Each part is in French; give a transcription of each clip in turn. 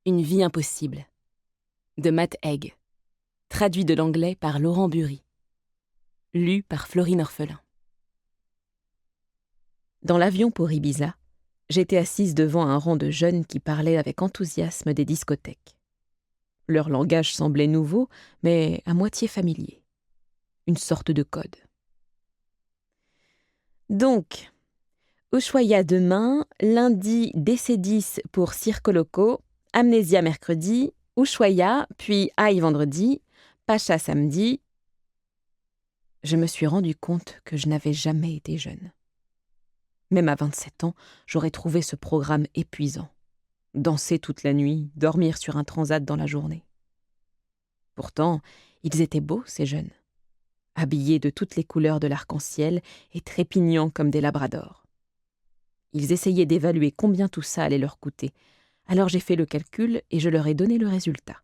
Une vie impossible, de Matt Haig, traduit de l'anglais par Laurent Bury, lu par Florine Orphelin. Dans l'avion pour Ibiza, j'étais assise devant un rang de jeunes qui parlaient avec enthousiasme des discothèques. Leur langage semblait nouveau, mais à moitié familier. Une sorte de code. Donc, Ushuaïa demain, lundi DC10 pour Circo Loco, Amnésia mercredi, Ushuaïa, puis Aïe vendredi, Pacha samedi. Je me suis rendu compte que je n'avais jamais été jeune. Même à 27 ans, j'aurais trouvé ce programme épuisant. Danser toute la nuit, dormir sur un transat dans la journée. Pourtant, ils étaient beaux, ces jeunes. Habillés de toutes les couleurs de l'arc-en-ciel et trépignants comme des labradors. Ils essayaient d'évaluer combien tout ça allait leur coûter. Alors j'ai fait le calcul et je leur ai donné le résultat.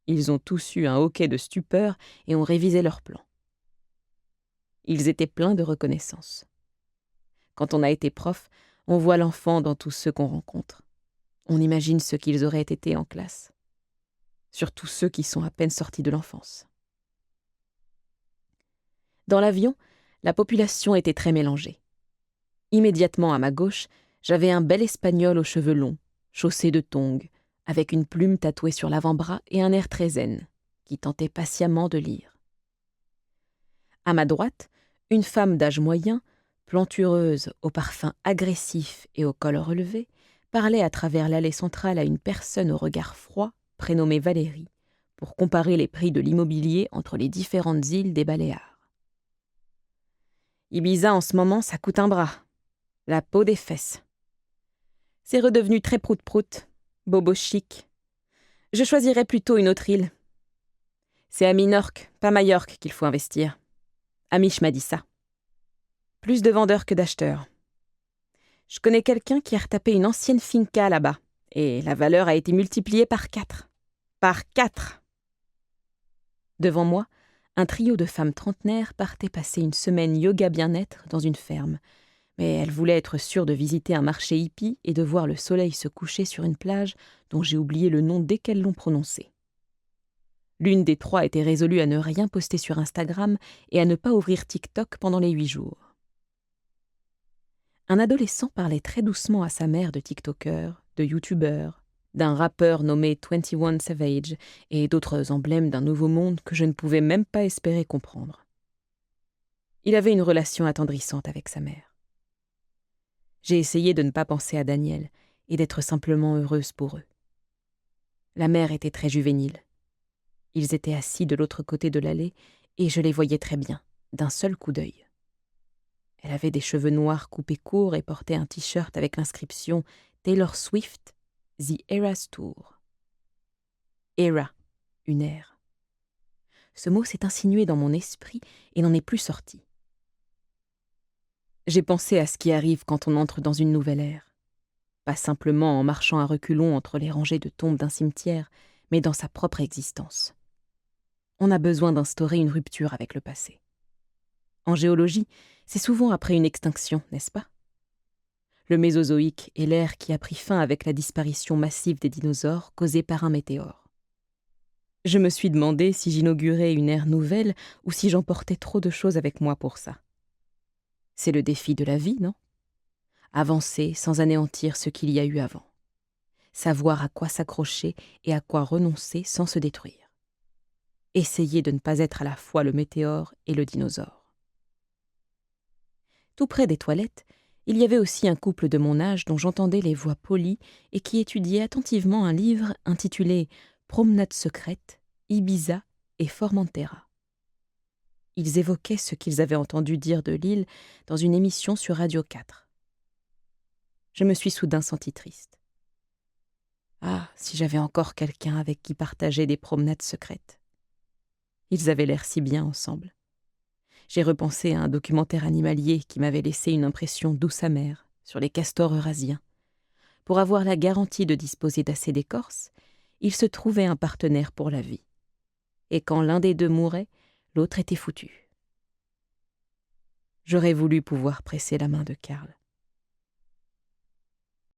Ils ont tous eu un hoquet de stupeur et ont révisé leur plan. Ils étaient pleins de reconnaissance. Quand on a été prof, on voit l'enfant dans tous ceux qu'on rencontre. On imagine ce qu'ils auraient été en classe. Surtout ceux qui sont à peine sortis de l'enfance. Dans l'avion, la population était très mélangée. Immédiatement à ma gauche, j'avais un bel Espagnol aux cheveux longs, chaussé de tongs, avec une plume tatouée sur l'avant-bras et un air très zen, qui tentait patiemment de lire. À ma droite, une femme d'âge moyen, plantureuse, au parfum agressif et au col relevé, parlait à travers l'allée centrale à une personne au regard froid, prénommée Valérie, pour comparer les prix de l'immobilier entre les différentes îles des Baléares. Ibiza, en ce moment, ça coûte un bras. La peau des fesses. C'est redevenu très prout-prout, bobo chic. Je choisirais plutôt une autre île. C'est à Minorque, pas Majorque, qu'il faut investir. Amish m'a dit ça. Plus de vendeurs que d'acheteurs. Je connais quelqu'un qui a retapé une ancienne finca là-bas, et la valeur a été multipliée par 4. Par 4! Devant moi, un trio de femmes trentenaires partait passer une semaine yoga bien-être dans une ferme, mais elles voulaient être sûres de visiter un marché hippie et de voir le soleil se coucher sur une plage dont j'ai oublié le nom dès qu'elles l'ont prononcé. L'une des trois était résolue à ne rien poster sur Instagram et à ne pas ouvrir TikTok pendant les 8 jours. Un adolescent parlait très doucement à sa mère de TikTokers, de YouTubeurs, d'un rappeur nommé 21 Savage et d'autres emblèmes d'un nouveau monde que je ne pouvais même pas espérer comprendre. Il avait une relation attendrissante avec sa mère. J'ai essayé de ne pas penser à Daniel et d'être simplement heureuse pour eux. La mère était très juvénile. Ils étaient assis de l'autre côté de l'allée et je les voyais très bien, d'un seul coup d'œil. Elle avait des cheveux noirs coupés courts et portait un t-shirt avec l'inscription « Taylor Swift, The Eras Tour ». Era, une ère. Ce mot s'est insinué dans mon esprit et n'en est plus sorti. J'ai pensé à ce qui arrive quand on entre dans une nouvelle ère. Pas simplement en marchant à reculons entre les rangées de tombes d'un cimetière, mais dans sa propre existence. On a besoin d'instaurer une rupture avec le passé. En géologie, c'est souvent après une extinction, n'est-ce pas? Le Mésozoïque est l'ère qui a pris fin avec la disparition massive des dinosaures causée par un météore. Je me suis demandé si j'inaugurais une ère nouvelle ou si j'emportais trop de choses avec moi pour ça. C'est le défi de la vie, non? Avancer sans anéantir ce qu'il y a eu avant. Savoir à quoi s'accrocher et à quoi renoncer sans se détruire. Essayer de ne pas être à la fois le météore et le dinosaure. Tout près des toilettes, il y avait aussi un couple de mon âge dont j'entendais les voix polies et qui étudiait attentivement un livre intitulé « Promenade secrète, Ibiza et Formentera ». Ils évoquaient ce qu'ils avaient entendu dire de l'île dans une émission sur Radio 4. Je me suis soudain sentie triste. Ah, si j'avais encore quelqu'un avec qui partager des promenades secrètes. Ils avaient l'air si bien ensemble. J'ai repensé à un documentaire animalier qui m'avait laissé une impression douce amère sur les castors eurasiens. Pour avoir la garantie de disposer d'assez d'écorce, il se trouvait un partenaire pour la vie. Et quand l'un des deux mourait, l'autre était foutu. J'aurais voulu pouvoir presser la main de Karl.